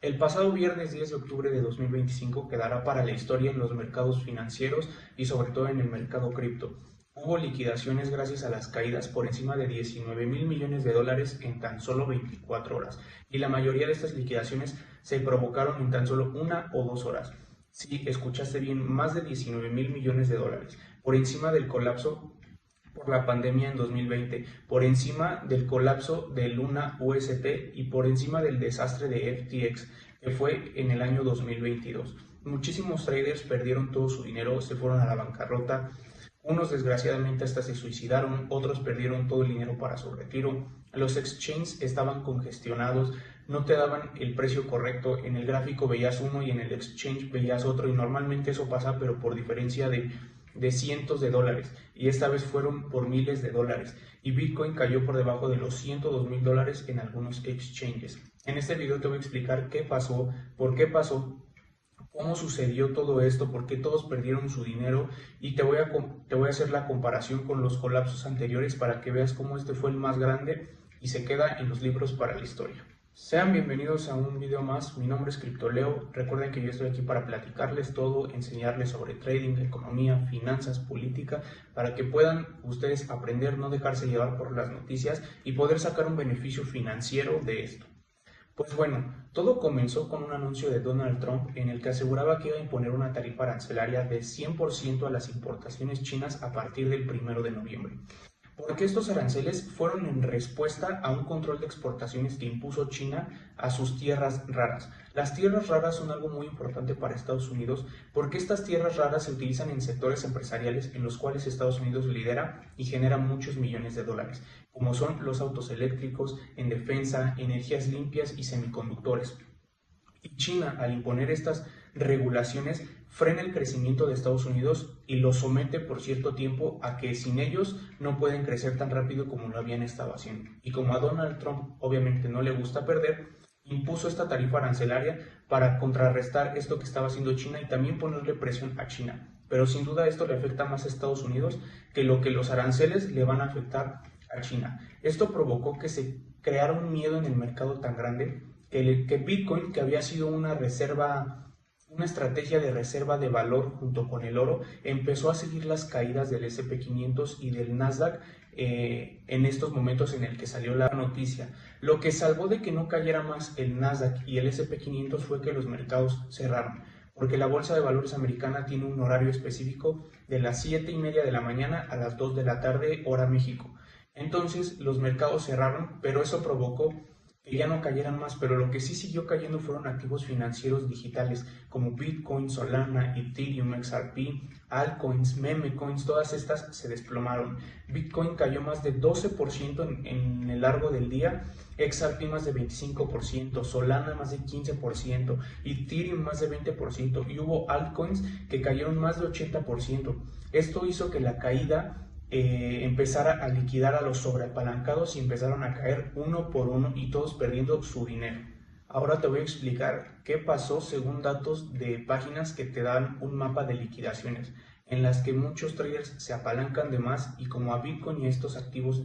El pasado viernes 10 de octubre de 2025 quedará para la historia en los mercados financieros y sobre todo en el mercado cripto. Hubo liquidaciones gracias a las caídas por encima de 19 mil millones de dólares en tan solo 24 horas, y la mayoría de estas liquidaciones se provocaron en tan solo 1 o 2 horas. Sí, escuchaste bien, más de 19 mil millones de dólares, por encima del colapso por la pandemia en 2020, por encima del colapso de Luna UST y por encima del desastre de FTX, que fue en el año 2022. Muchísimos traders perdieron todo su dinero, se fueron a la bancarrota, unos desgraciadamente hasta se suicidaron, otros perdieron todo el dinero para su retiro, los exchanges estaban congestionados, no te daban el precio correcto, en el gráfico veías uno y en el exchange veías otro, y normalmente eso pasa pero por diferencia de cientos de dólares, y esta vez fueron por miles de dólares, y Bitcoin cayó por debajo de los 102 mil dólares en algunos exchanges. En este video te voy a explicar qué pasó, por qué pasó, cómo sucedió todo esto, por qué todos perdieron su dinero, y te voy a hacer la comparación con los colapsos anteriores para que veas cómo este fue el más grande y se queda en los libros para la historia. Sean bienvenidos a un video más, mi nombre es CryptoLeo, recuerden que yo estoy aquí para platicarles todo, enseñarles sobre trading, economía, finanzas, política, para que puedan ustedes aprender, no dejarse llevar por las noticias y poder sacar un beneficio financiero de esto. Pues bueno, todo comenzó con un anuncio de Donald Trump en el que aseguraba que iba a imponer una tarifa arancelaria de 100% a las importaciones chinas a partir del 1 de noviembre. Porque estos aranceles fueron en respuesta a un control de exportaciones que impuso China a sus tierras raras. Las tierras raras son algo muy importante para Estados Unidos porque estas tierras raras se utilizan en sectores empresariales en los cuales Estados Unidos lidera y genera muchos millones de dólares, como son los autos eléctricos, en defensa, energías limpias y semiconductores. Y China, al imponer estas regulaciones, frena el crecimiento de Estados Unidos y lo somete por cierto tiempo a que sin ellos no pueden crecer tan rápido como lo habían estado haciendo. Y como a Donald Trump obviamente no le gusta perder, impuso esta tarifa arancelaria para contrarrestar esto que estaba haciendo China y también ponerle presión a China. Pero sin duda esto le afecta más a Estados Unidos que lo que los aranceles le van a afectar a China. Esto provocó que se creara un miedo en el mercado tan grande que Bitcoin, que había sido una estrategia de reserva de valor junto con el oro, empezó a seguir las caídas del S&P 500 y del Nasdaq en estos momentos en el que salió la noticia. Lo que salvó de que no cayera más el Nasdaq y el S&P 500 fue que los mercados cerraron, porque la bolsa de valores americana tiene un horario específico de las 7:30 de la mañana a las 2 de la tarde, hora México. Entonces los mercados cerraron, pero eso provocó que ya no cayeran más, pero lo que sí siguió cayendo fueron activos financieros digitales como Bitcoin, Solana, Ethereum, XRP, altcoins, meme coins, todas estas se desplomaron. Bitcoin cayó más de 12% en el largo del día, XRP más de 25%, Solana más de 15%, Ethereum más de 20%, y hubo altcoins que cayeron más de 80%. Esto hizo que la caída empezara a liquidar a los sobreapalancados y empezaron a caer uno por uno y todos perdiendo su dinero. Ahora te voy a explicar qué pasó según datos de páginas que te dan un mapa de liquidaciones, en las que muchos traders se apalancan de más, y como a Bitcoin y a estos activos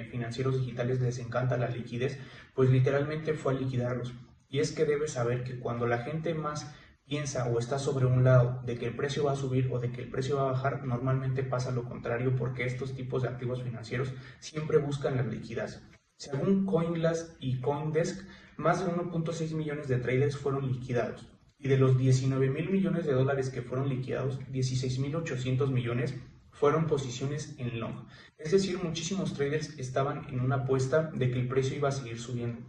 financieros digitales les encanta la liquidez, pues literalmente fue a liquidarlos. Y es que debes saber que cuando la gente más piensa o está sobre un lado de que el precio va a subir o de que el precio va a bajar, normalmente pasa lo contrario, porque estos tipos de activos financieros siempre buscan la liquidez. Según CoinGlass y CoinDesk, más de 1.6 millones de traders fueron liquidados, y de los 19 mil millones de dólares que fueron liquidados, 16.800 millones fueron posiciones en long. Es decir, muchísimos traders estaban en una apuesta de que el precio iba a seguir subiendo.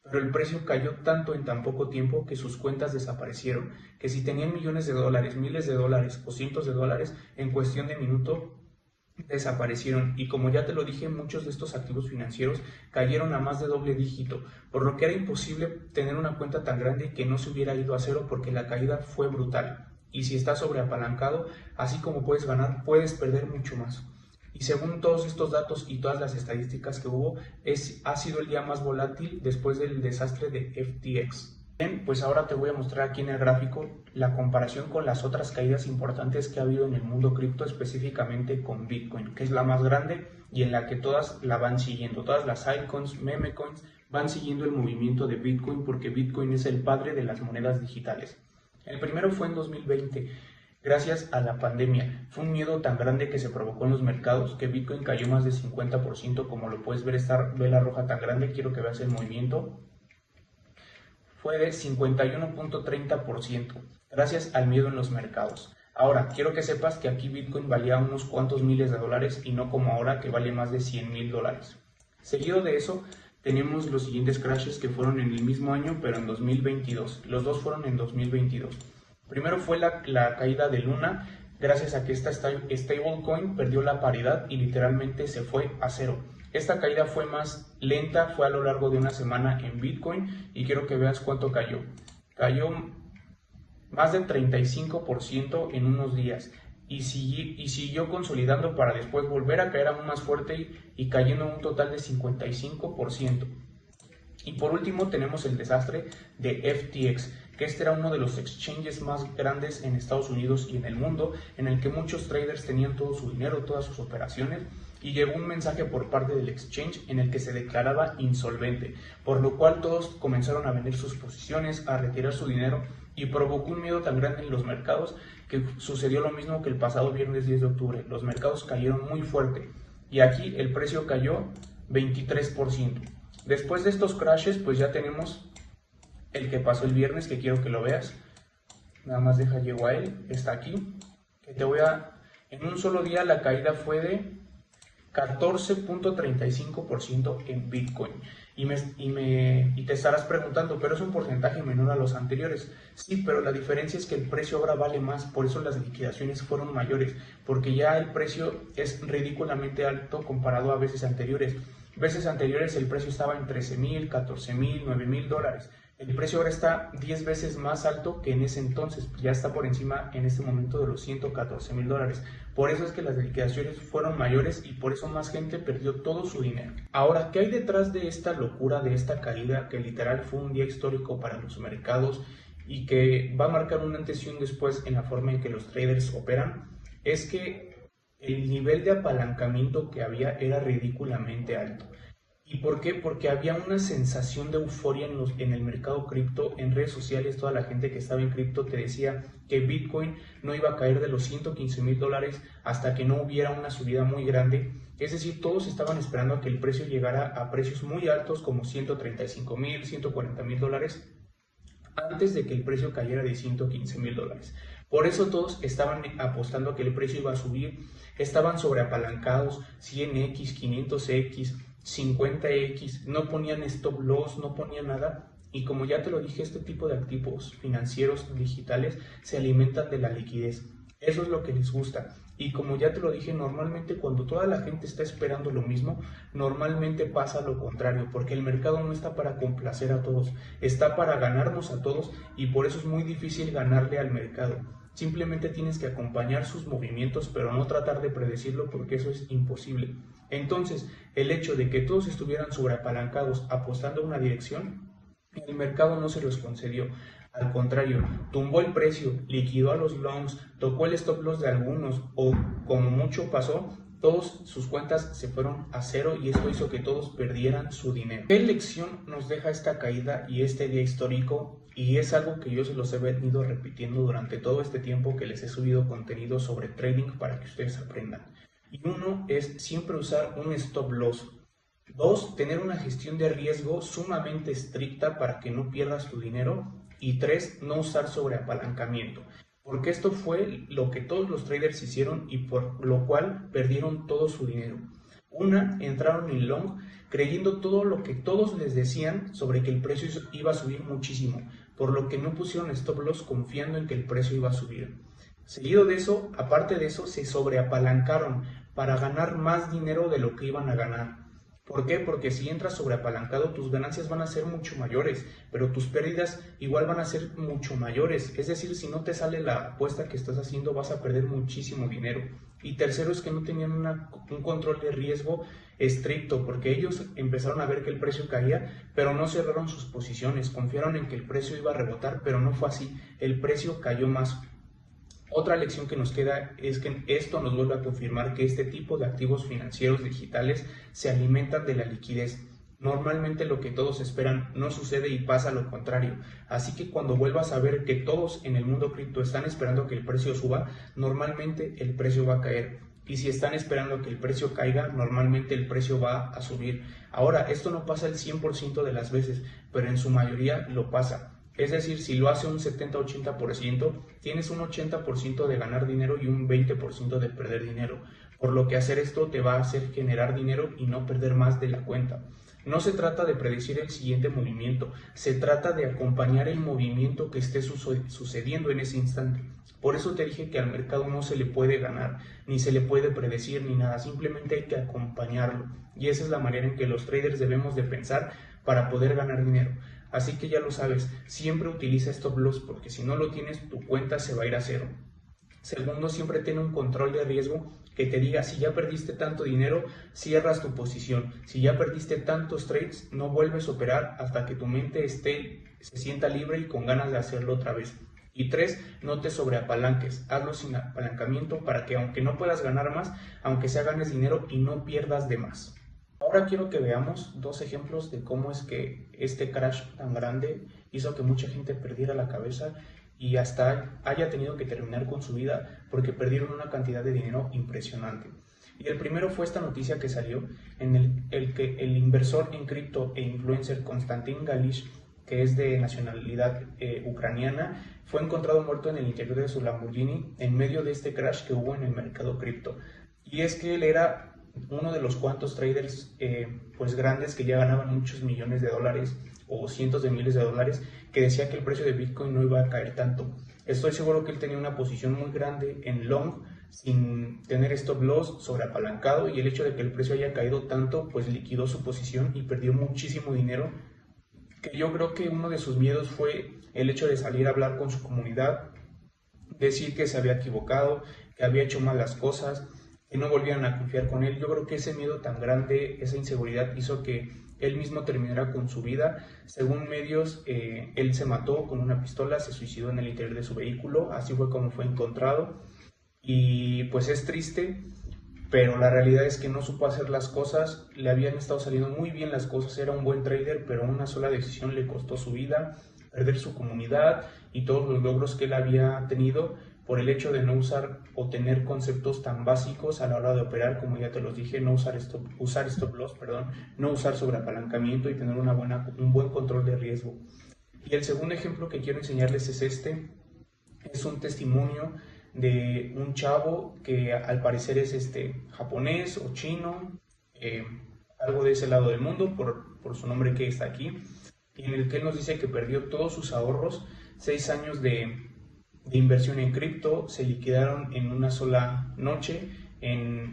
Pero el precio cayó tanto en tan poco tiempo que sus cuentas desaparecieron, que si tenían millones de dólares, miles de dólares o cientos de dólares, en cuestión de minuto desaparecieron. Y como ya te lo dije, muchos de estos activos financieros cayeron a más de doble dígito, por lo que era imposible tener una cuenta tan grande y que no se hubiera ido a cero, porque la caída fue brutal. Y si estás sobreapalancado, así como puedes ganar, puedes perder mucho más. Y según todos estos datos y todas las estadísticas que hubo, ha sido el día más volátil después del desastre de FTX. Bien, pues ahora te voy a mostrar aquí en el gráfico la comparación con las otras caídas importantes que ha habido en el mundo cripto, específicamente con Bitcoin, que es la más grande y en la que todas la van siguiendo. Todas las altcoins, meme coins van siguiendo el movimiento de Bitcoin porque Bitcoin es el padre de las monedas digitales. El primero fue en 2020, gracias a la pandemia. Fue un miedo tan grande que se provocó en los mercados que Bitcoin cayó más de 50%, como lo puedes ver, esta vela roja tan grande, quiero que veas el movimiento. Fue de 51.30%, gracias al miedo en los mercados. Ahora, quiero que sepas que aquí Bitcoin valía unos cuantos miles de dólares y no como ahora que vale más de $100,000. Seguido de eso, tenemos los siguientes crashes que fueron en el mismo año, pero en 2022. Los dos fueron en 2022. Primero fue la caída de Luna, gracias a que esta stablecoin perdió la paridad y literalmente se fue a cero. Esta caída fue más lenta, fue a lo largo de una semana en Bitcoin y quiero que veas cuánto cayó. Cayó más del 35% en unos días y siguió consolidando para después volver a caer aún más fuerte y cayendo un total de 55%. Y por último tenemos el desastre de FTX, que este era uno de los exchanges más grandes en Estados Unidos y en el mundo, en el que muchos traders tenían todo su dinero, todas sus operaciones, y llegó un mensaje por parte del exchange en el que se declaraba insolvente, por lo cual todos comenzaron a vender sus posiciones, a retirar su dinero, y provocó un miedo tan grande en los mercados que sucedió lo mismo que el pasado viernes 10 de octubre. Los mercados cayeron muy fuerte y aquí el precio cayó 23%. Después de estos crashes, pues ya tenemos el que pasó el viernes, que quiero que lo veas. Nada más llego a él, está aquí. Que en un solo día la caída fue de 14.35% en Bitcoin. Y te estarás preguntando, pero es un porcentaje menor a los anteriores. Sí, pero la diferencia es que el precio ahora vale más, por eso las liquidaciones fueron mayores, porque ya el precio es ridículamente alto comparado a veces anteriores. Veces anteriores el precio estaba en $13,000, $14,000, $9,000. El precio ahora está 10 veces más alto que en ese entonces, ya está por encima en este momento de los $114,000. Por eso es que las liquidaciones fueron mayores y por eso más gente perdió todo su dinero. Ahora, ¿qué hay detrás de esta locura, de esta caída que literal fue un día histórico para los mercados y que va a marcar un antes y un después en la forma en que los traders operan? Es que el nivel de apalancamiento que había era ridículamente alto. ¿Y por qué? Porque había una sensación de euforia en el mercado cripto, en redes sociales. Toda la gente que estaba en cripto te decía que Bitcoin no iba a caer de los $115,000 hasta que no hubiera una subida muy grande. Es decir, todos estaban esperando a que el precio llegara a precios muy altos como $135,000, $140,000 antes de que el precio cayera de $115,000. Por eso todos estaban apostando a que el precio iba a subir, estaban sobreapalancados, 100x, 500x, 50x, no ponían stop loss, no ponían nada. Y como ya te lo dije, este tipo de activos financieros digitales se alimentan de la liquidez. Eso es lo que les gusta. Y como ya te lo dije, normalmente cuando toda la gente está esperando lo mismo, normalmente pasa lo contrario, porque el mercado no está para complacer a todos, está para ganarnos a todos y por eso es muy difícil ganarle al mercado. Simplemente tienes que acompañar sus movimientos, pero no tratar de predecirlo porque eso es imposible. Entonces, el hecho de que todos estuvieran sobreapalancados apostando a una dirección, el mercado no se los concedió. Al contrario, tumbó el precio, liquidó a los longs, tocó el stop loss de algunos o, como mucho pasó, todas sus cuentas se fueron a cero y eso hizo que todos perdieran su dinero. ¿Qué lección nos deja esta caída y este día histórico? Y es algo que yo se los he venido repitiendo durante todo este tiempo que les he subido contenido sobre trading para que ustedes aprendan. Y uno es siempre usar un stop loss. Dos, tener una gestión de riesgo sumamente estricta para que no pierdas tu dinero. Y tres, no usar sobreapalancamiento. Porque esto fue lo que todos los traders hicieron y por lo cual perdieron todo su dinero. Entraron en long creyendo todo lo que todos les decían sobre que el precio iba a subir muchísimo, por lo que no pusieron stop loss confiando en que el precio iba a subir. Seguido de eso, aparte de eso, se sobreapalancaron para ganar más dinero de lo que iban a ganar. ¿Por qué? Porque si entras sobreapalancado, tus ganancias van a ser mucho mayores, pero tus pérdidas igual van a ser mucho mayores. Es decir, si no te sale la apuesta que estás haciendo, vas a perder muchísimo dinero. Y tercero es que no tenían un control de riesgo estricto, porque ellos empezaron a ver que el precio caía, pero no cerraron sus posiciones, confiaron en que el precio iba a rebotar, pero no fue así, el precio cayó más. Otra lección que nos queda es que esto nos vuelve a confirmar que este tipo de activos financieros digitales se alimentan de la liquidez. Normalmente lo que todos esperan no sucede y pasa lo contrario. Así que cuando vuelvas a ver que todos en el mundo cripto están esperando que el precio suba, normalmente el precio va a caer. Y si están esperando que el precio caiga, normalmente el precio va a subir. Ahora, esto no pasa el 100% de las veces, pero en su mayoría lo pasa. Es decir, si lo hace un 70-80%, tienes un 80% de ganar dinero y un 20% de perder dinero. Por lo que hacer esto te va a hacer generar dinero y no perder más de la cuenta. No se trata de predecir el siguiente movimiento, se trata de acompañar el movimiento que esté sucediendo en ese instante. Por eso te dije que al mercado no se le puede ganar, ni se le puede predecir, ni nada, simplemente hay que acompañarlo. Y esa es la manera en que los traders debemos de pensar para poder ganar dinero. Así que ya lo sabes, siempre utiliza stop loss porque si no lo tienes, tu cuenta se va a ir a cero. Segundo, siempre ten un control de riesgo que te diga, si ya perdiste tanto dinero, cierras tu posición. Si ya perdiste tantos trades, no vuelves a operar hasta que tu mente se sienta libre y con ganas de hacerlo otra vez. Y 3, no te sobreapalanques, hazlo sin apalancamiento para que aunque no puedas ganar más, aunque sea ganes dinero y no pierdas de más. Ahora quiero que veamos dos ejemplos de cómo es que este crash tan grande hizo que mucha gente perdiera la cabeza y hasta haya tenido que terminar con su vida porque perdieron una cantidad de dinero impresionante. Y el primero fue esta noticia que salió en el que el inversor en cripto e influencer Konstantin Galish, que es de nacionalidad ucraniana, fue encontrado muerto en el interior de su Lamborghini en medio de este crash que hubo en el mercado cripto. Y es que él era uno de los cuantos traders pues grandes que ya ganaban muchos millones de dólares o cientos de miles de dólares, que decía que el precio de Bitcoin no iba a caer tanto. Estoy seguro que él tenía una posición muy grande en long, sin tener stop loss, sobreapalancado, y el hecho de que el precio haya caído tanto, pues liquidó su posición y perdió muchísimo dinero, que yo creo que uno de sus miedos fue el hecho de salir a hablar con su comunidad, decir que se había equivocado, que había hecho mal las cosas, que no volvieran a confiar con él. Yo creo que ese miedo tan grande, esa inseguridad hizo que él mismo terminara con su vida. Según medios, él se mató con una pistola, se suicidó en el interior de su vehículo, así fue como fue encontrado. Y pues es triste, pero la realidad es que no supo hacer las cosas, le habían estado saliendo muy bien las cosas, era un buen trader, pero una sola decisión le costó su vida, perder su comunidad y todos los logros que él había tenido por el hecho de no usar o tener conceptos tan básicos a la hora de operar, como ya te los dije, no usar stop loss, no usar sobreapalancamiento y tener un buen control de riesgo. Y el segundo ejemplo que quiero enseñarles es un testimonio de un chavo que al parecer es japonés o chino, algo de ese lado del mundo por su nombre que está aquí, en el que él nos dice que perdió todos sus ahorros, 6 años de inversión en cripto, se liquidaron en una sola noche.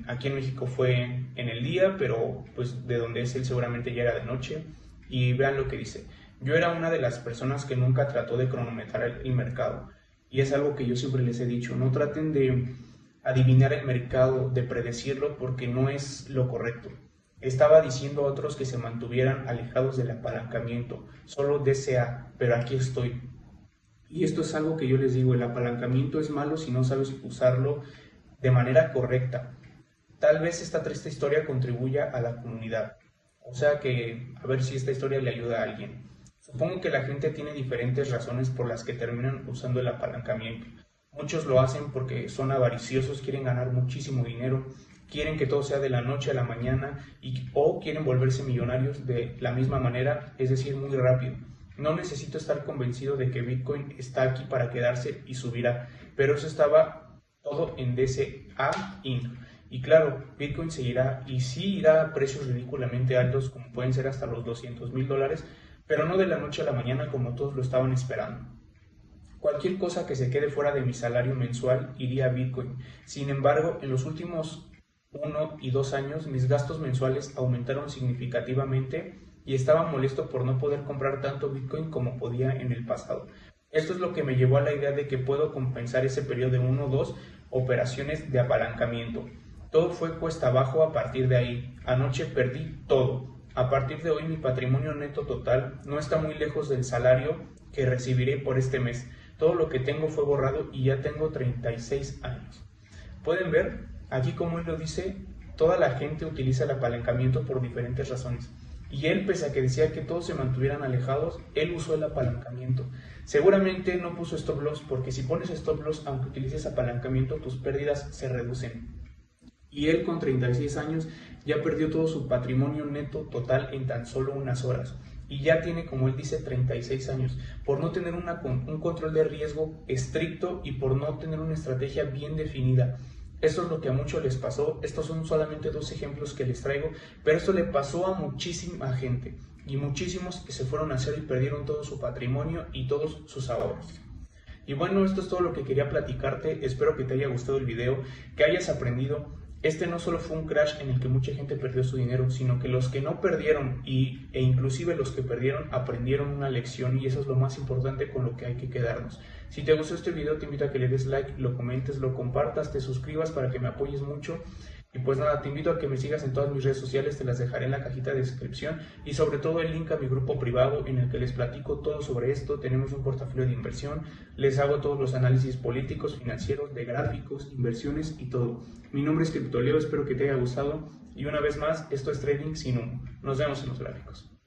Aquí en México fue en el día, pero pues de donde es él seguramente ya era de noche. Y vean lo que dice: yo era una de las personas que nunca trató de cronometrar el mercado. Y es algo que yo siempre les he dicho, no traten de adivinar el mercado, de predecirlo, porque no es lo correcto. Estaba diciendo a otros que se mantuvieran alejados del apalancamiento, solo DCA, pero aquí estoy. Y esto es algo que yo les digo, el apalancamiento es malo si no sabes usarlo de manera correcta. Tal vez esta triste historia contribuya a la comunidad, o sea que a ver si esta historia le ayuda a alguien. Supongo que la gente tiene diferentes razones por las que terminan usando el apalancamiento. Muchos lo hacen porque son avariciosos, quieren ganar muchísimo dinero, quieren que todo sea de la noche a la mañana o quieren volverse millonarios de la misma manera, es decir, muy rápido. No necesito estar convencido de que Bitcoin está aquí para quedarse y subirá, pero eso estaba todo en DCA Inc. Y claro, Bitcoin seguirá y sí irá a precios ridículamente altos, como pueden ser hasta los $200,000, pero no de la noche a la mañana como todos lo estaban esperando. Cualquier cosa que se quede fuera de mi salario mensual iría a Bitcoin. Sin embargo, en los últimos 1 y 2 años mis gastos mensuales aumentaron significativamente y estaba molesto por no poder comprar tanto Bitcoin como podía en el pasado. Esto es lo que me llevó a la idea de que puedo compensar ese periodo de 1 o 2 operaciones de apalancamiento. Todo fue cuesta abajo a partir de ahí. Anoche perdí todo. A partir de hoy mi patrimonio neto total no está muy lejos del salario que recibiré por este mes. Todo lo que tengo fue borrado y ya tengo 36 años. Pueden ver, aquí como él lo dice, toda la gente utiliza el apalancamiento por diferentes razones. Y él, pese a que decía que todos se mantuvieran alejados, él usó el apalancamiento. Seguramente no puso stop loss, porque si pones stop loss, aunque utilices apalancamiento, tus pérdidas se reducen. Y él, con 36 años, ya perdió todo su patrimonio neto total en tan solo unas horas. Y ya tiene, como él dice, 36 años, por no tener un control de riesgo estricto y por no tener una estrategia bien definida. Esto es lo que a muchos les pasó. Estos son solamente 2 ejemplos que les traigo, pero esto le pasó a muchísima gente y muchísimos que se fueron a cero y perdieron todo su patrimonio y todos sus ahorros. Y bueno, esto es todo lo que quería platicarte. Espero que te haya gustado el video, que hayas aprendido. Este no solo fue un crash en el que mucha gente perdió su dinero, sino que los que no perdieron e inclusive los que perdieron aprendieron una lección, y eso es lo más importante con lo que hay que quedarnos. Si te gustó este video, te invito a que le des like, lo comentes, lo compartas, te suscribas para que me apoyes mucho. Y pues nada, te invito a que me sigas en todas mis redes sociales, te las dejaré en la cajita de descripción, y sobre todo el link a mi grupo privado en el que les platico todo sobre esto. Tenemos un portafolio de inversión, les hago todos los análisis políticos, financieros, de gráficos, inversiones y todo. Mi nombre es CryptoLeo, espero que te haya gustado y una vez más, esto es Trading sin humo. Nos vemos en los gráficos.